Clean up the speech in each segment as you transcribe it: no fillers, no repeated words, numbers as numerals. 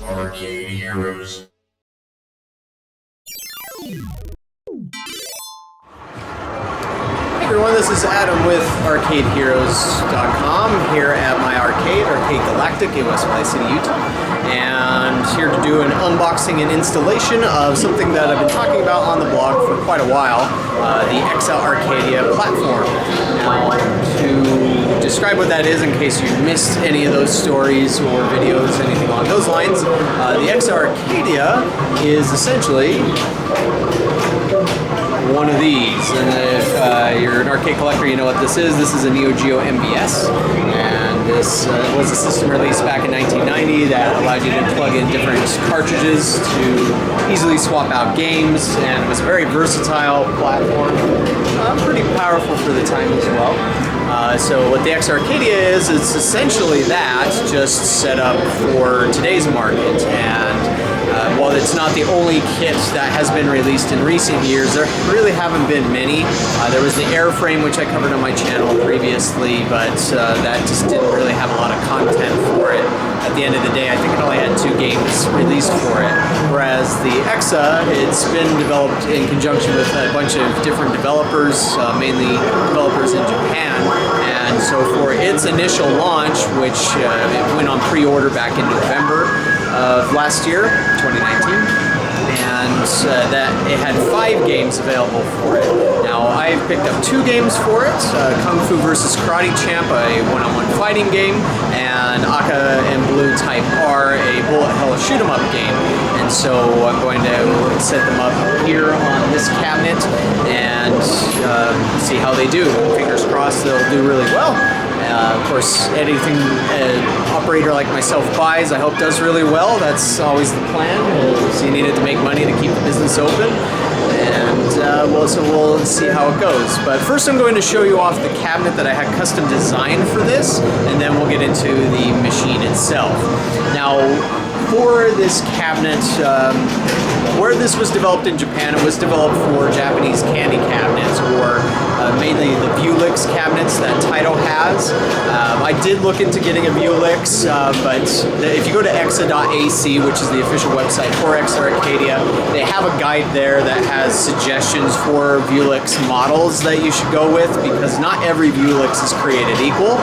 Arcade Heroes. Hey everyone, this is Adam with ArcadeHeroes.com here at my arcade, Arcade Galactic in West Valley City, Utah. And here to do an unboxing and installation of something that I've been talking about on the blog for quite a while, the Exa-Arcadia platform. Now, to describe what that is in case you missed any of those stories or videos, anything along those lines, the Exa-Arcadia is essentially one of these, and if you're an arcade collector, you know what this is. This is a Neo Geo MVS, and this was a system released back in 1990 that allowed you to plug in different cartridges to easily swap out games, and it was a very versatile platform, pretty powerful for the time as well. So what the Exa-Arcadia is, it's essentially that, just set up for today's market. And while it's not the only kit that has been released in recent years, there really haven't been many. There was the airframe, which I covered on my channel previously, but that just didn't really have a lot of content for it. At the end of the day, I think it only had 2 games released for it. Whereas the Exa, it's been developed in conjunction with a bunch of different developers, mainly developers in Japan. And so for its initial launch, which it went on pre-order back in November of last year, 2019, and that it had 5 games available for it. Now, I've picked up 2 games for it, Kung Fu vs. Karate Champ, a one-on-one fighting game, and Aka and Blue Type R, a bullet hell shoot 'em up game. And so I'm going to set them up here on this cabinet and see how they do. Fingers crossed they'll do really well. Of course, anything an operator like myself buys, I hope does really well. That's always the plan. So you needed to make money to keep the business open. And so we'll see how it goes. But first I'm going to show you off the cabinet that I had custom designed for this, and then we'll get into the machine itself. Now, for this cabinet, where this was developed in Japan, it was developed for Japanese candy cabinets, or mainly the Vuelix cabinets that Taito has. I did look into getting a Vuelix, but if you go to exa.ac, which is the official website for Exa-Arcadia, they have a guide there that has suggestions for Vuelix models that you should go with, because not every Vuelix is created equal,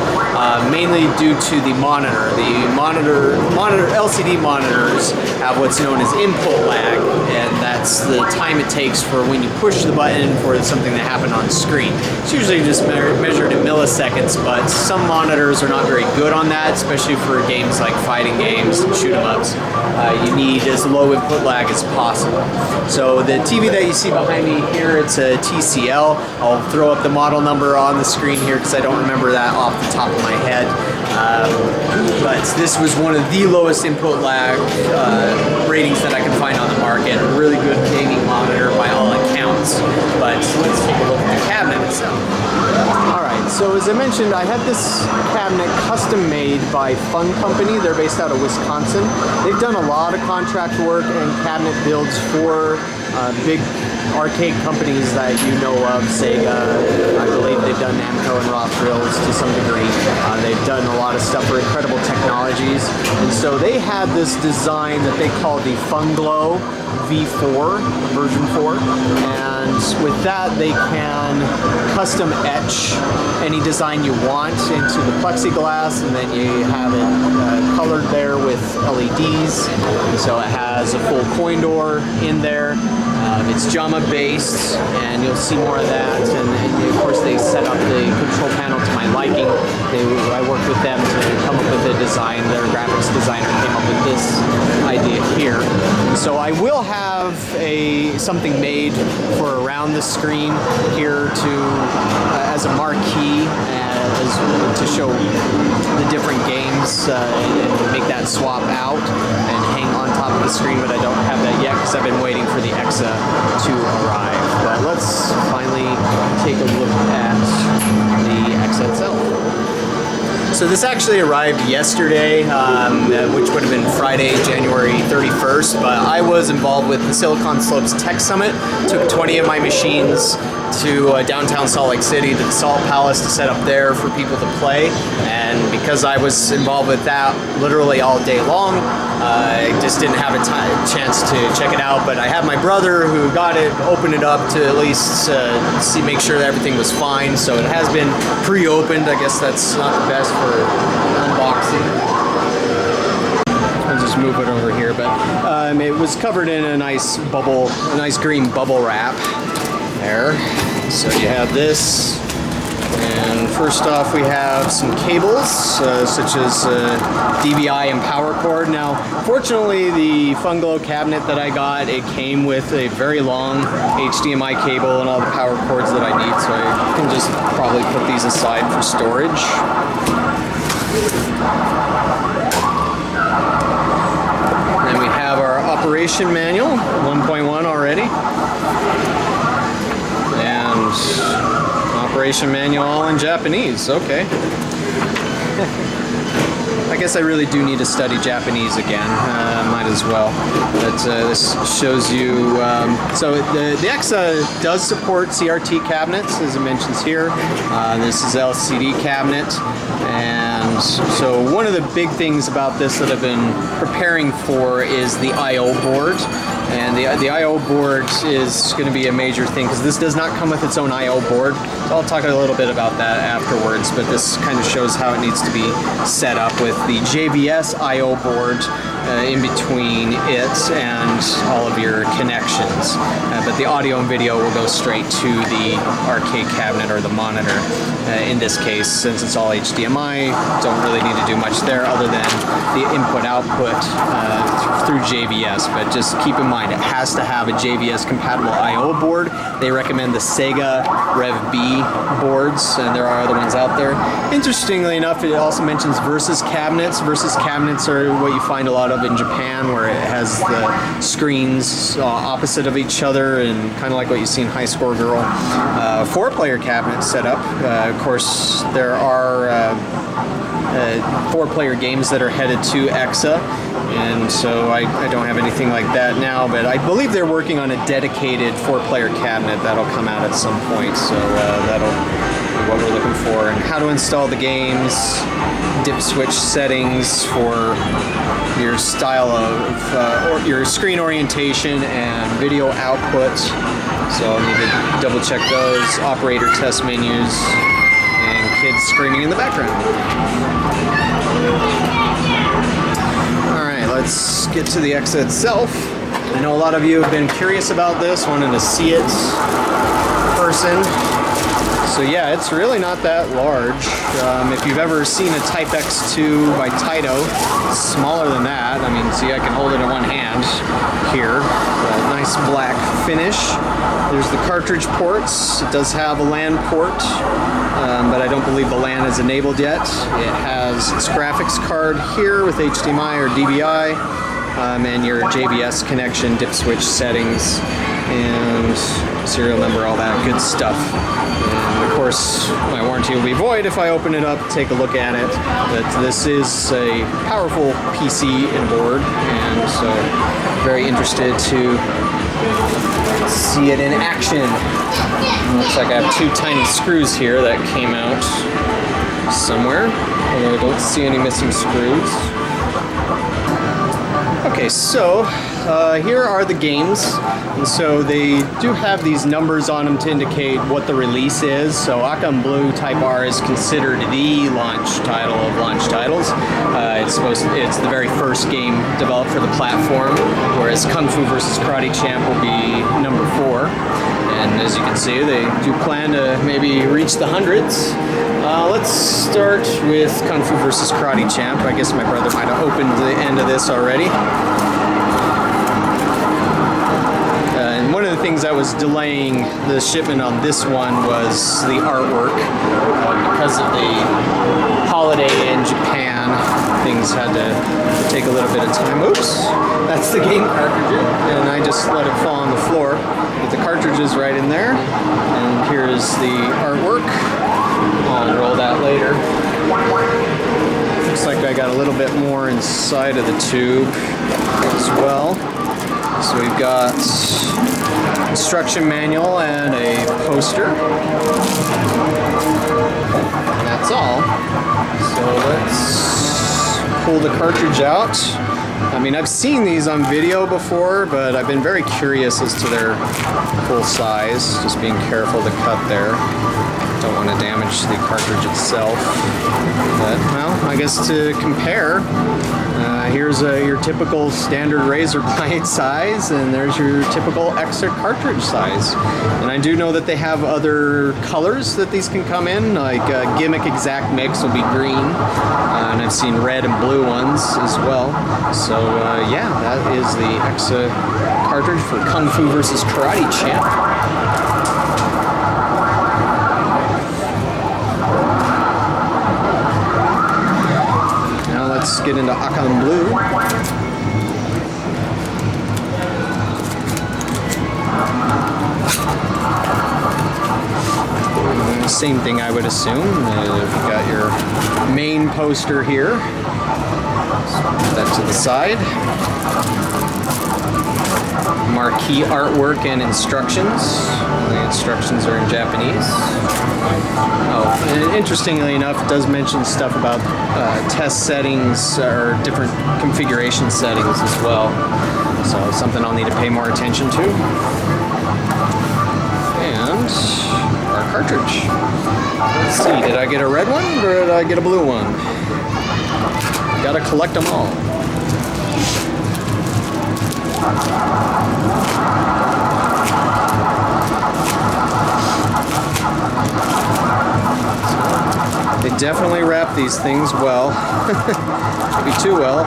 mainly due to the monitor. The LCD monitors have what's known as input lag, and that's the time it takes for when you push the button for something to happen on screen. It's usually just measured in milliseconds, but some monitors are not very good on that, especially for games like fighting games and shoot 'em ups. You need as low input lag as possible. So the TV that you see behind me here, it's a TCL. I'll throw up the model number on the screen here because I don't remember that off the top of my head. But this was one of the lowest input lag ratings that I can find on the market. A really good gaming monitor by all accounts. But let's take a look at the cabinet itself. Alright, so as I mentioned, I had this cabinet custom made by Fun Company. They're based out of Wisconsin. They've done a lot of contract work and cabinet builds for big arcade companies that you know of, Sega. I believe they've done Namco and Raw Thrills to some degree. They've done a lot of stuff for Incredible Technologies. And so they had this design that they call the Funglow V4, version 4. And with that, they can custom etch any design you want into the plexiglass, and then you have it colored there with LEDs. And so it has a full coin door in there. It's JAMA based, and you'll see more of that. And of course, they set up the control panel to my liking. I worked with them to come up with a design. Their graphics designer came up with this idea here. So I will have something made for around the screen here as a marquee, to show the different games and make that swap out and hang on top of the screen, but I don't have that yet because I've been waiting for the Exa to arrive. But let's finally take a look at the Exa itself. So this actually arrived yesterday, which would have been Friday, January 31st, but I was involved with the Silicon Slopes Tech Summit, took 20 of my machines to downtown Salt Lake City to the Salt Palace to set up there for people to play. And because I was involved with that literally all day long, I just didn't have a chance to check it out. But I had my brother who got it, opened it up to at least make sure that everything was fine. So it has been pre-opened. I guess that's not the best for unboxing. I'll just move it over here, but it was covered in a nice green bubble wrap there. So you have this, and first off we have some cables such as DVI and power cord. Now fortunately the Funglow cabinet that I got, it came with a very long HDMI cable and all the power cords that I need, so I can just probably put these aside for storage. Then we have our operation manual, 1.1 already. And operation manual all in Japanese, okay. I guess I really do need to study Japanese again, might as well. But this shows you, so the Exa does support CRT cabinets, as it mentions here. This is LCD cabinet. And so one of the big things about this that I've been preparing for is the I/O board. And the I/O board is going to be a major thing because this does not come with its own I/O board. So I'll talk a little bit about that afterwards, but this kind of shows how it needs to be set up with the JBS I/O board in between it and all of your connections. But the audio and video will go straight to the arcade cabinet or the monitor. In this case, since it's all HDMI, don't really need to do much there other than the input-output through JBS. But just keep in mind, it has to have a JBS compatible I/O board. They recommend the Sega Rev B boards, and there are other ones out there. Interestingly enough, it also mentions Versus cabinets. Versus cabinets are what you find a lot of in Japan, where it has the screens opposite of each other, and kind of like what you see in High Score Girl. 4-player cabinet setup. Of course, there are 4-player games that are headed to Exa, and so I don't have anything like that now, but I believe they're working on a dedicated 4-player cabinet that'll come out at some point, so that'll be what we're looking for. And how to install the games, dip switch settings for your style of, or your screen orientation and video output, so I'll need to double check those, operator test menus, and kids screaming in the background. Alright, let's get to the Exa itself. I know a lot of you have been curious about this, wanting to see it in person. So yeah, it's really not that large. If you've ever seen a Type X2 by Taito, it's smaller than that. I mean, see, I can hold it in one hand here. Nice black finish. There's the cartridge ports. It does have a LAN port, but I don't believe the LAN is enabled yet. It has its graphics card here with HDMI or DVI, and your JBS connection, dip switch settings, and serial number, all that good stuff. And of course, my warranty will be void if I open it up, take a look at it. But this is a powerful PC and board, and so very interested to see it in action. Looks like I have 2 tiny screws here that came out somewhere, although I don't see any missing screws. Okay, so here are the games, and so they do have these numbers on them to indicate what the release is. So Akam Blue Type R is considered the launch title of launch titles. It's the very first game developed for the platform, whereas Kung Fu vs. Karate Champ will be number 4. And as you can see, they do plan to maybe reach the hundreds. Let's start with Kung Fu vs. Karate Champ. I guess my brother might have opened the end of this already. And one of the things that was delaying the shipment on this one was the artwork. Because of the holiday in Japan, things had to take a little bit of time. Oops, that's the game cartridge. And I just let it fall on the floor. But the cartridge is right in there. And here's the artwork. I'll unroll that later. Looks like I got a little bit more inside of the tube as well. So we've got instruction manual and a poster. And that's all. So let's pull the cartridge out. I mean, I've seen these on video before, but I've been very curious as to their full size. Just being careful to cut there. Don't want to damage the cartridge itself. But, well, I guess to compare, here's your typical standard razor blade size, and there's your typical Exa cartridge size. And I do know that they have other colors that these can come in, like Gimmick Exact Mix will be green, and I've seen red and blue ones as well. So yeah, that is the Exa cartridge for Kung Fu versus Karate Champ. Let's get into Akan Blue. Same thing I would assume. You've got your main poster here. So put that to the side. Marquee artwork and instructions. The instructions are in Japanese. Oh, and interestingly enough, it does mention stuff about test settings or different configuration settings as well. So something I'll need to pay more attention to. And our cartridge. Let's see, did I get a red one or did I get a blue one? Gotta collect them all. They definitely wrap these things well. Maybe too well.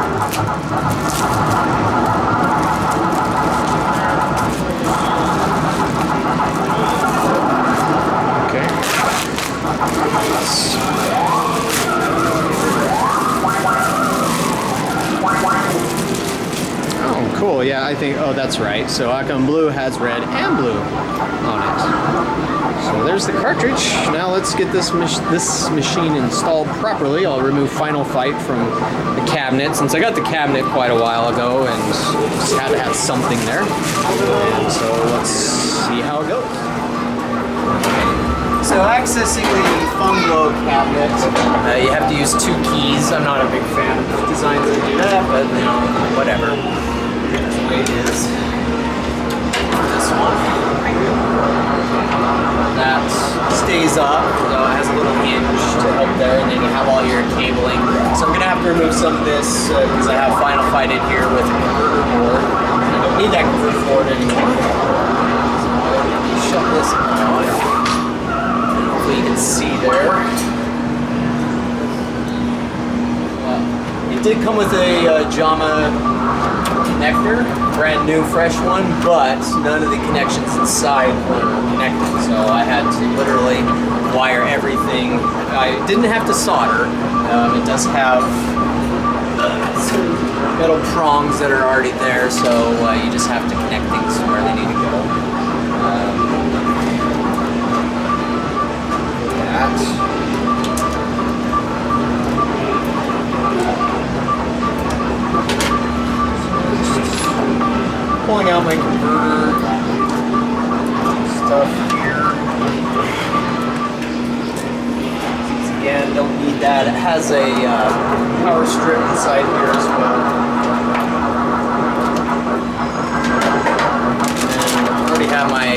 Okay. Oh, cool. Yeah, I think, oh, that's right. So Akan Blue has red and blue on it. So there's the cartridge. Now let's get this machine installed properly. I'll remove Final Fight from the cabinet, since I got the cabinet quite a while ago and just had to have something there. And so let's see how it goes. So accessing the Funglow cabinet, you have to use 2 keys. I'm not a big fan of designs that do that, but you know, whatever. Here's the way it is. This one. That stays up, so it has a little hinge to help there, and then you have all your cabling. So I'm going to have to remove some of this because I have Final Fight in here with a converter board. I don't need that converter board anymore. So I'll shut this on. Hopefully you can see there. It did come with a JAMA connector, brand new fresh one, but none of the connections inside were connected, so I had to literally wire everything. I didn't have to solder. It does have some metal prongs that are already there, so you just have to connect things where they need to go. That. Pulling out my converter stuff here. Again, don't need that. It has a power strip inside here as well. And I already have my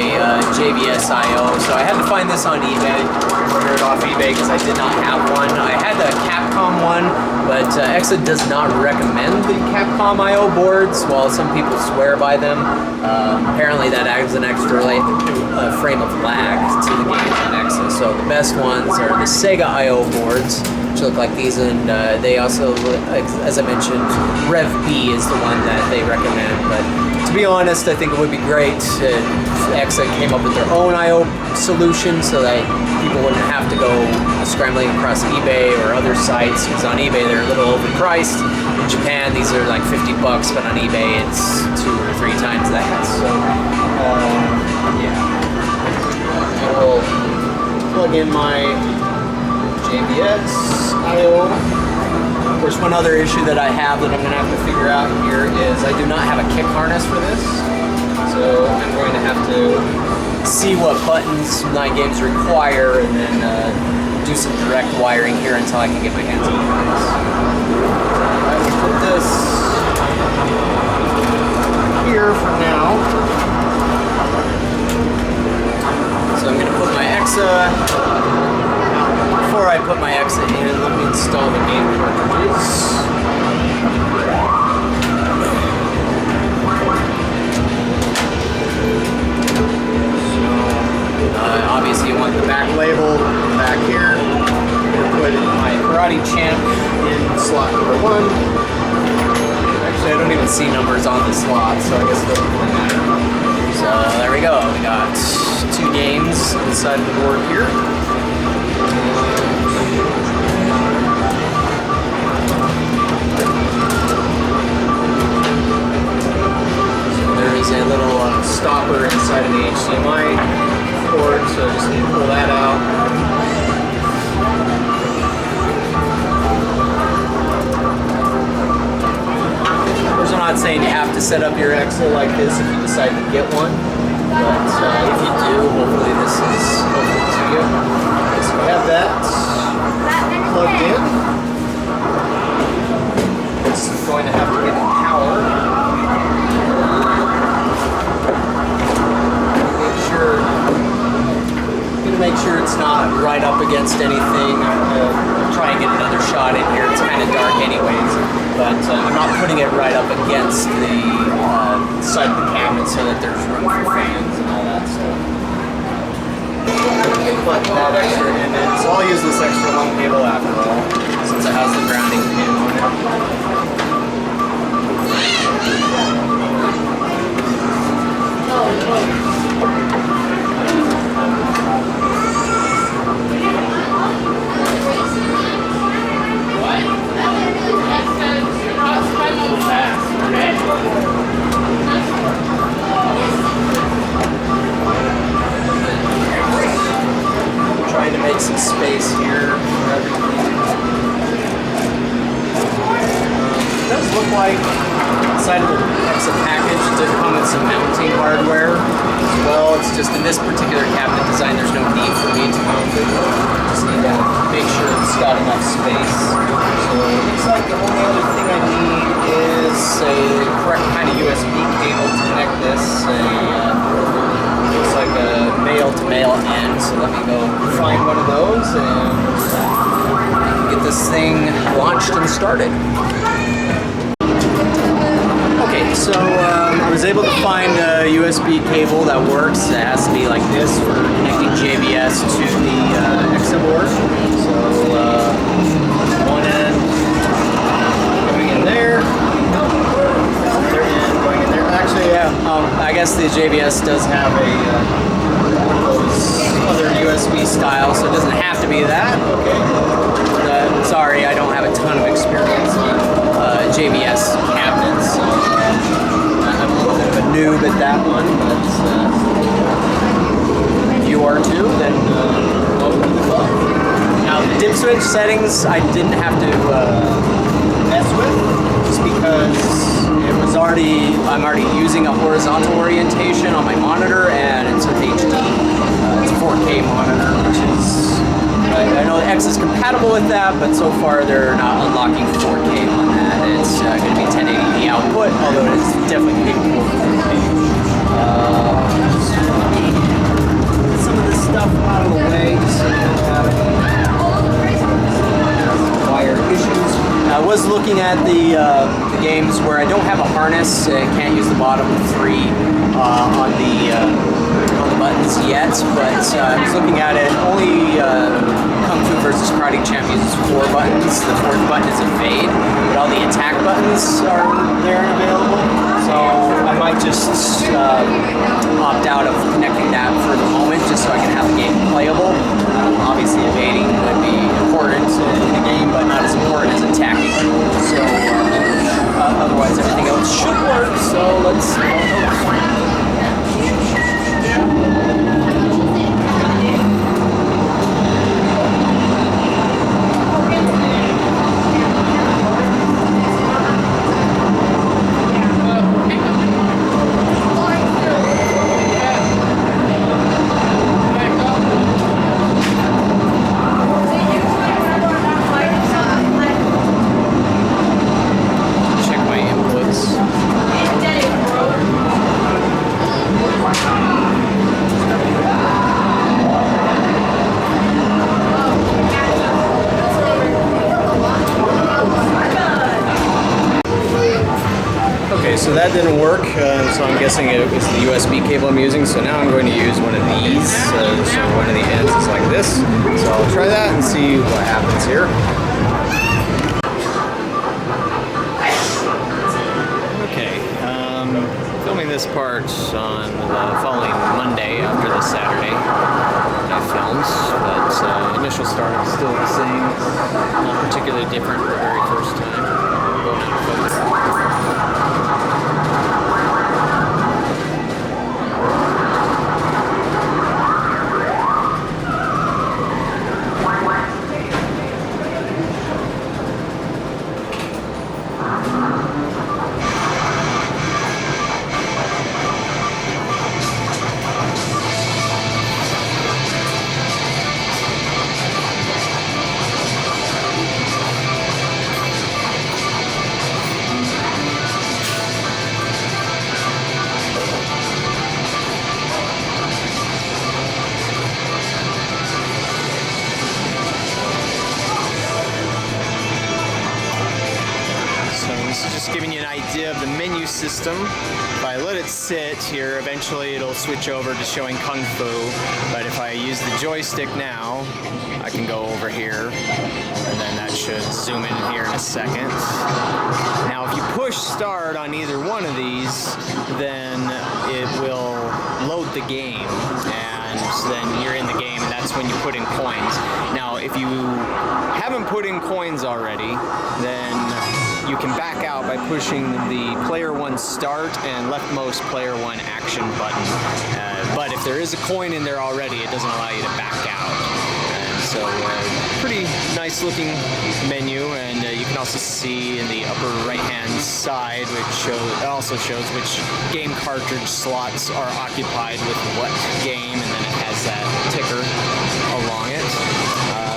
JBS IO, so I had to find this on eBay. Ordered it off eBay because I did not have one. I had the Capcom one, but Exa does not recommend the Capcom IO boards, while some people swear by them. Apparently that adds an extra frame of lag to the games on Exa. So the best ones are the Sega IO boards, which look like these, and they also, as I mentioned, Rev B is the one that they recommend. But to be honest, I think it would be great if Exa came up with their own IO solution so that people wouldn't have to go scrambling across eBay or other sites, because on eBay they're a little overpriced. In Japan these are like $50, but on eBay it's 2 or 3 times that. So yeah, I will plug in my JBS IO. Of course, one other issue that I have that I'm going to have to figure out here is I do not have a kick harness for this. So I'm going to have to see what buttons my games require and then do some direct wiring here until I can get my hands on this. I will put this here for now. So I'm going to put my Exa. Before I put my Exa in, let me install the game cartridges. Obviously you want the back label back here. I'm going to put my Karate Champ in slot number 1. Actually, I don't even see numbers on the slot, so I guess it doesn't really matter. So there we go. We got 2 games inside the board here. So there is a little stopper inside of the HDMI cord, so I just need to pull that out. Of course, I'm not saying you have to set up your Exa like this if you decide to get one, but if you do, hopefully this is helpful to you. Okay, so we have that plugged in. This is going to have to get power. Make sure it's not right up against anything. I'll try and get another shot in here. It's kind of dark anyways, but I'm not putting it right up against the side of the cabinet so that there's room for fans and all that stuff. Put that extra in it. So I'll use this extra long cable after all, since it has the grounding pin on it. Trying to make some space here for everything. It does look like inside of the Exa package it did come with some mounting hardware as well. It's just in this particular cabinet design there's no need for me to mount it. Just need to make sure it's got enough space. So it looks like the only other thing I need is a correct kind of USB cable to connect this. Looks like a male-to-male end, so let me go find one of those and get this thing launched and started. Okay, so I was able to find a USB cable that works. It has to be like this for connecting JBS to the Exa board. So one end going in there, other end going in there. Actually, yeah, I guess the JBS does have a one of those other USB styles, so it doesn't have to be that. Okay. Sorry, I don't have a ton of experience on JBS cabinets. So I'm a little bit of a noob at that one, but if you are too, then welcome to the club. Now, the dip switch settings I didn't have to mess with, just because I'm already using a horizontal orientation on my monitor, and it's with HD. It's a 4K monitor, which is, I know X is compatible with that, but so far they're not unlocking 4K on that. It's going to be 1080p output, although it is definitely capable of 4K. Get some of this stuff out of the way, just so you don't have any wire issues. I was looking at the games where I don't have a harness. I can't use the bottom 3 on the buttons yet, but I was looking at it. Only Kung Fu versus Karate Champ uses 4 buttons. The 4th button is a fade, but all the attack buttons are there and available. So I might just opt out of connecting that for the moment, just so I can have the game playable. Obviously, evading would be important in the game, but not as important as attacking. So otherwise, everything else should work. So let's see how it goes. so that didn't work, so I'm guessing it was the USB cable I'm using, so now I'm going to use one of these, so one of the ends is like this, so I'll try that and see what happens here. Okay, filming this part on the following Monday after the Saturday that I filmed, but initial startup is still the same, not particularly different the very first time. Going out of focus. Just giving you an idea of the menu system. If I let it sit here, eventually it'll switch over to showing Kung Fu. But if I use the joystick now, I can go over here, and then that should zoom in here in a second. Now, if you push start on either one of these, then it will load the game, and then you're in the game, and that's when you put in coins. Now, if you haven't put in coins already, then you can back out by pushing the player 1 start and leftmost player 1 action button. But if there is a coin in there already, it doesn't allow you to back out. And so, pretty nice looking menu, and you can also see in the upper right hand side, which also shows which game cartridge slots are occupied with what game, and then it has that ticker along it.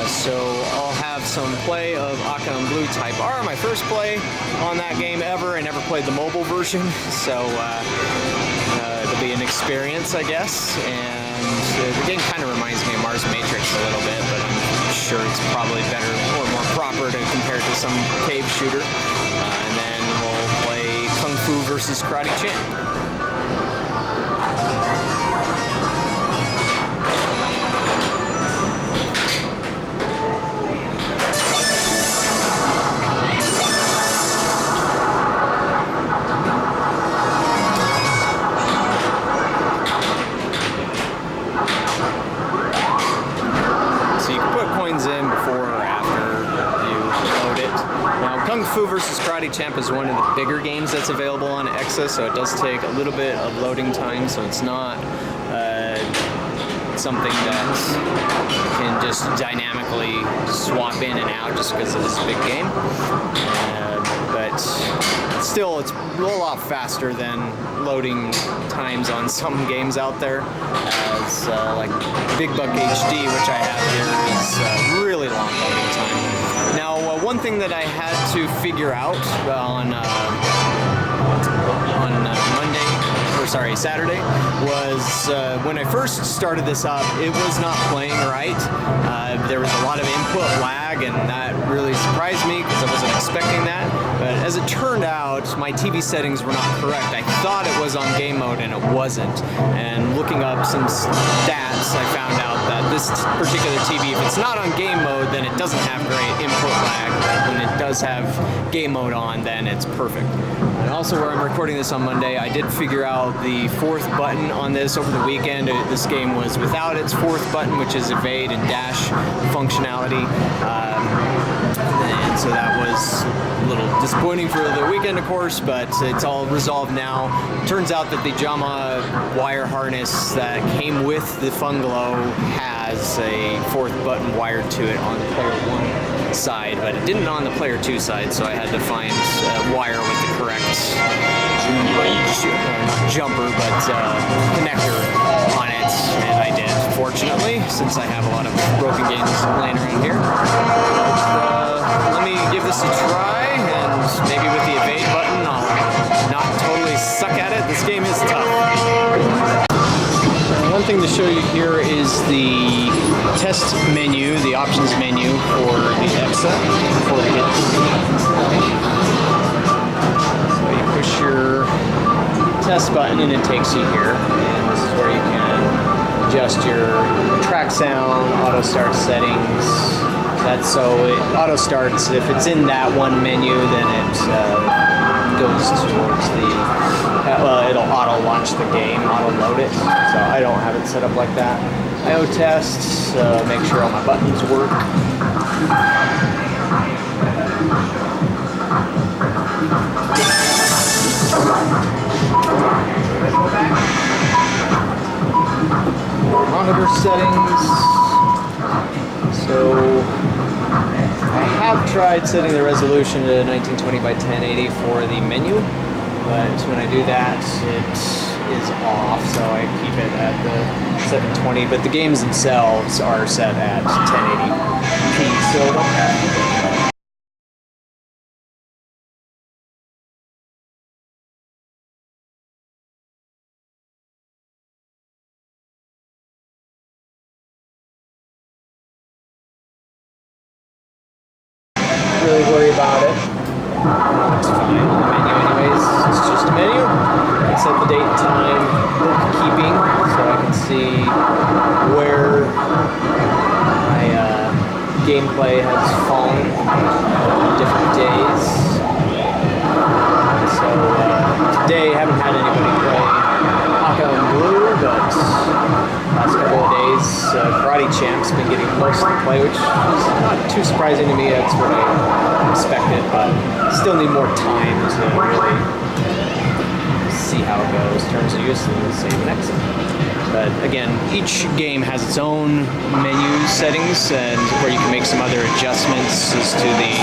So I'll have some play of Aka and Blue Type R, my first play on that game ever. I never played the mobile version, so it'll be an experience, I guess. And the game kind of reminds me of Mars Matrix a little bit, but I'm sure it's probably better or more proper to compare to some cave shooter. And then we'll play Kung Fu versus Karate Champ. In before or after you load it. Now, Kung Fu vs. Karate Champ is one of the bigger games that's available on Exa, so it does take a little bit of loading time, so it's not something that can just dynamically swap in and out just because of this big game. But still, it's a lot faster than loading times on some games out there, as like Big Buck HD, which I have here, is really long loading time. Now, one thing that I had to figure out on Saturday was when I first started this up, it was not playing right. There was a lot of input lag, and that really surprised me because I wasn't expecting that. But as it turned out, my TV settings were not correct. I thought it was on game mode, and it wasn't. And looking up some stats, I found out that this particular TV, if it's not on game mode, then it doesn't have great input lag. When it does have game mode on, then it's perfect. And also, where I'm recording this on Monday, I did figure out the 4th button on this over the weekend. This game was without its 4th button, which is evade and dash functionality. And so that was a little disappointing for the weekend, of course, but it's all resolved now. Turns out that the JAMA wire harness that came with the Funglow has a 4th button wired to it on the player 1 side, but it didn't on the player 2 side, so I had to find a wire with the correct not jumper, but connector on it, and I did, fortunately, since I have a lot of broken games laying around here. Let me give this a try, and maybe with the evade button, I'll not totally suck at it. This game is tough. One thing to show you here is the test menu, the options menu for the Exa before we get. So you push your test button and it takes you here. And this is where you can adjust your track sound, auto start settings. That's so it auto starts. If it's in that one menu, then it goes towards the, it'll auto launch the game, auto load it. So I don't have it set up like that. IO tests, make sure all my buttons work. Monitor settings. So I have tried setting the resolution to 1920 by 1080 for the menu, but when I do that, it is off, so I keep it at the 720. But the games themselves are set at 1080p. So really worry about it. It's fine. The menu anyways, it's just a menu. I set the date and time, bookkeeping, so I can see where my gameplay has fallen on different days. So today I haven't had anybody play Haka and Blue, but last couple of days Karate Champ's been getting most of the play, which is not too surprising to me. That's what I expected, but still need more time to really see how it goes. Turns of use and save and exit. But again, each game has its own menu settings and where you can make some other adjustments as to the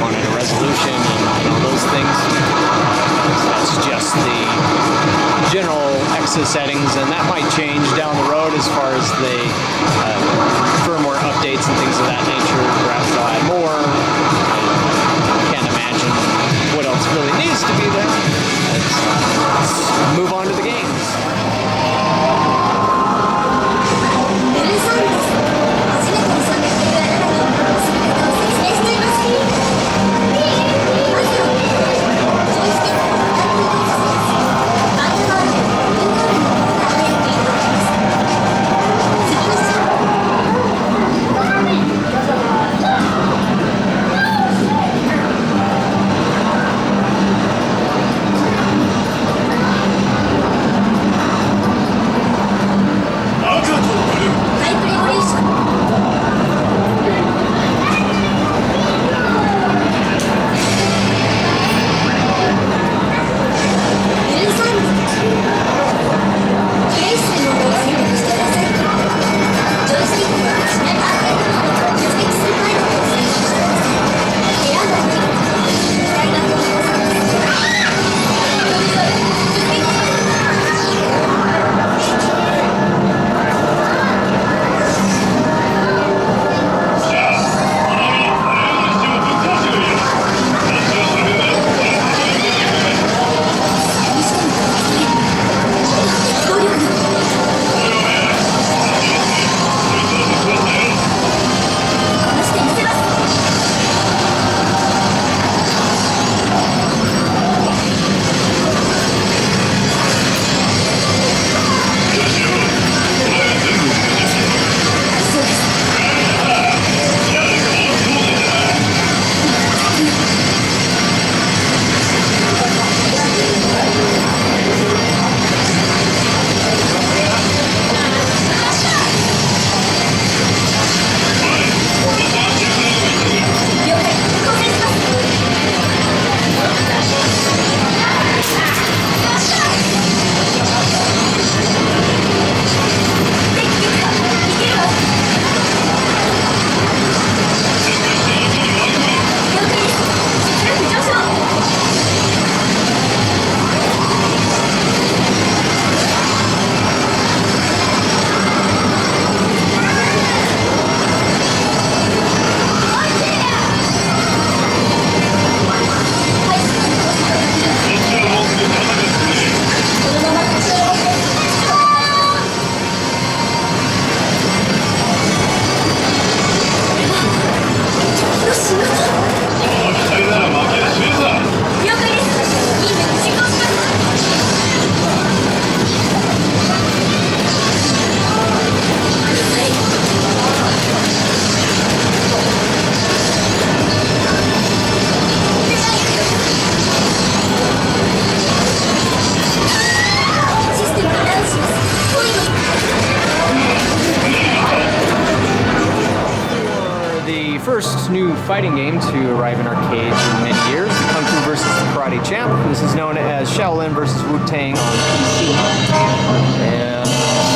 monitor resolution and all those things. So that's just the general Exa settings, and that might change down the road as far as the firmware updates and things of that nature. Perhaps they'll add more. I can't imagine what else really needs to be there. Let's move on to the games. fighting game to arrive in arcades in many years, the Kung Fu vs. the Karate Champ. This is known as Shaolin vs. Wu-Tang on PC. And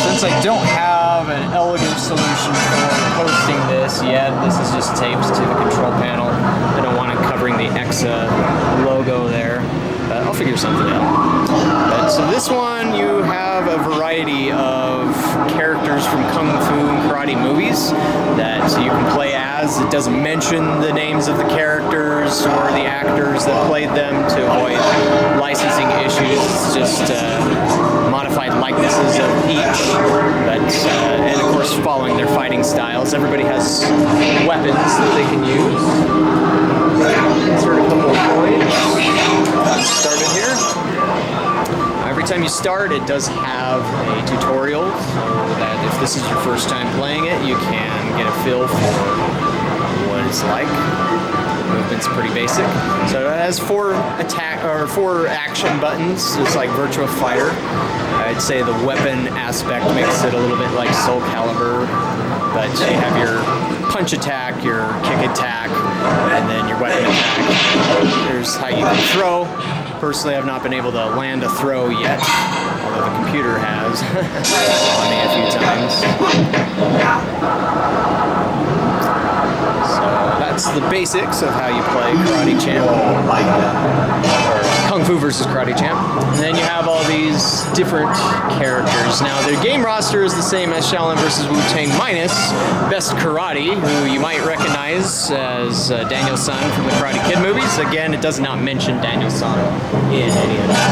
since I don't have an elegant solution for posting this yet, this is just taped to the control panel. I don't want it covering the Exa logo there, but I'll figure something out. But so this one, you have a variety of characters from Kung Fu and karate movies that you can play as. It doesn't mention the names of the characters or the actors that played them to avoid licensing issues. It's just modified likenesses of each, but and of course following their fighting styles. Everybody has weapons that they can use. Insert a couple of coins. Started here. Every time you start, it does have a tutorial, so that if this is your first time playing it, you can get a feel for what it's like. The movement's pretty basic. So it has four action buttons, just like Virtua Fighter. I'd say the weapon aspect makes it a little bit like Soul Calibur, but you have your punch attack, your kick attack, and then your weapon attack. There's how you can throw. Personally, I've not been able to land a throw yet, although the computer has on me a few times. So that's the basics of how you play Karate Champ, or Kung Fu vs. Karate Champ. And then you have all these different characters. Now, the game roster is the same as Shaolin vs. Wu-Tang minus Best Karate, who you might recognize as Daniel San from the Karate Kid movies. Again, it does not mention Daniel San in any of that.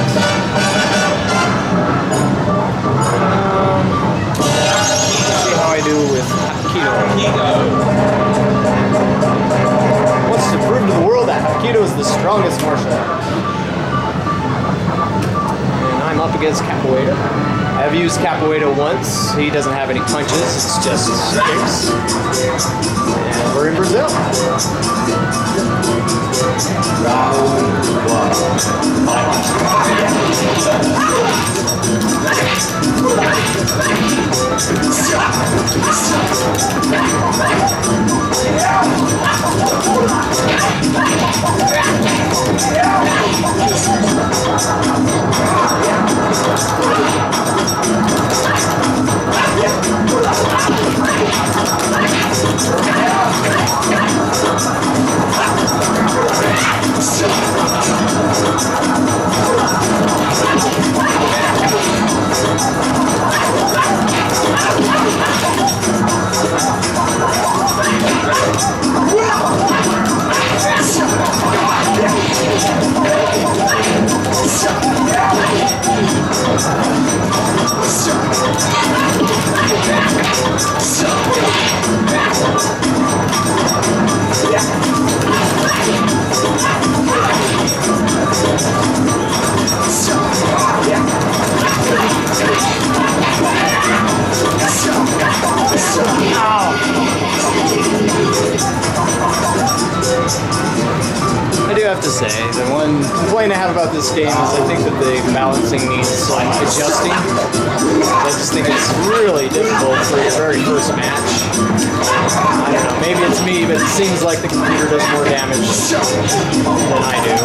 Let's see how I do with Hapkido. Wants to prove to the world that Hapkido is the strongest martial art. And I'm up against Capoeira. I've used Capoeira once. He doesn't have any punches, it's just kicks. And we're in Brazil. I do have to say, the one complaint I have about this game is I think that the balancing needs some adjusting. I just think it's really difficult for your very first match. I don't know, maybe it's me, but it seems like the computer does more damage than I do.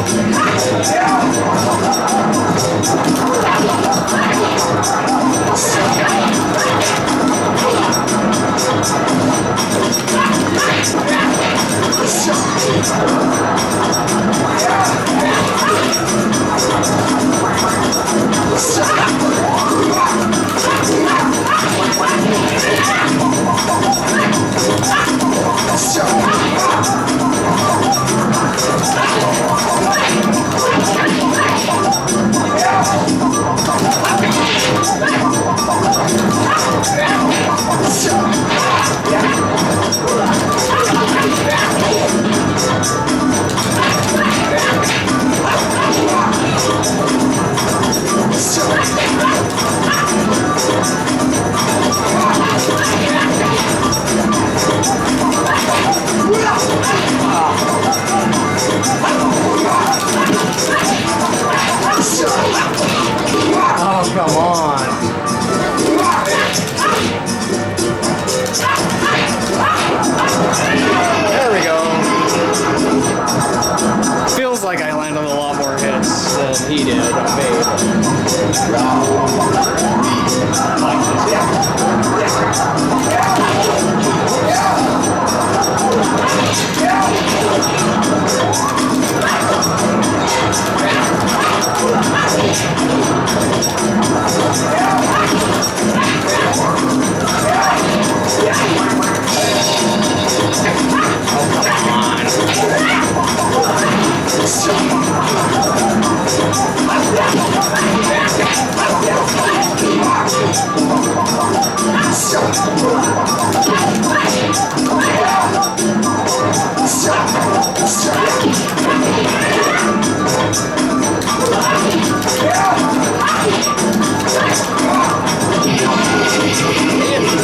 lot more hits than he did on me.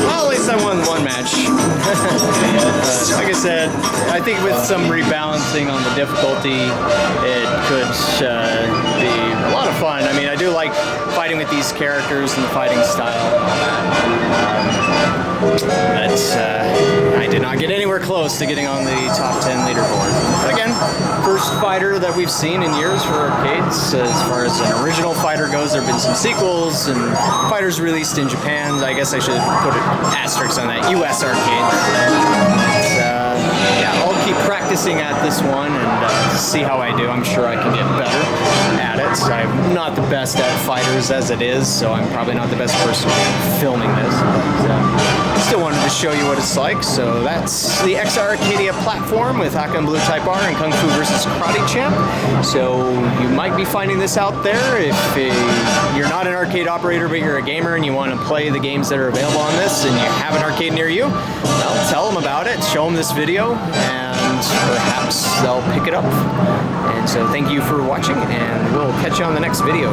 Well, at least I won one match. Like I said, I think with some rebalancing on the difficulty, it could be a lot of fun. I mean, I do like fighting with these characters and the fighting style and all that. But I did not get anywhere close to getting on the top 10 leaderboard. But again, first fighter that we've seen in years for arcades. As far as an original fighter goes, there have been some sequels and fighters released in Japan. I guess I should put an asterisk on that. US arcade. Yeah, I'll keep practicing at this one and see how I do. I'm sure I can get better at it. I'm not the best at fighters as it is, so I'm probably not the best person filming this. But still wanted to show you what it's like. So that's the Exa-Arcadia platform with Haka and Blue Type R and Kung Fu versus Karate Champ. So you might be finding this out there if you're not an arcade operator but you're a gamer and you want to play the games that are available on this and you have an arcade near you. Well, tell them about it, show them this video, and perhaps they'll pick it up. And so thank you for watching, and we'll catch you on the next video.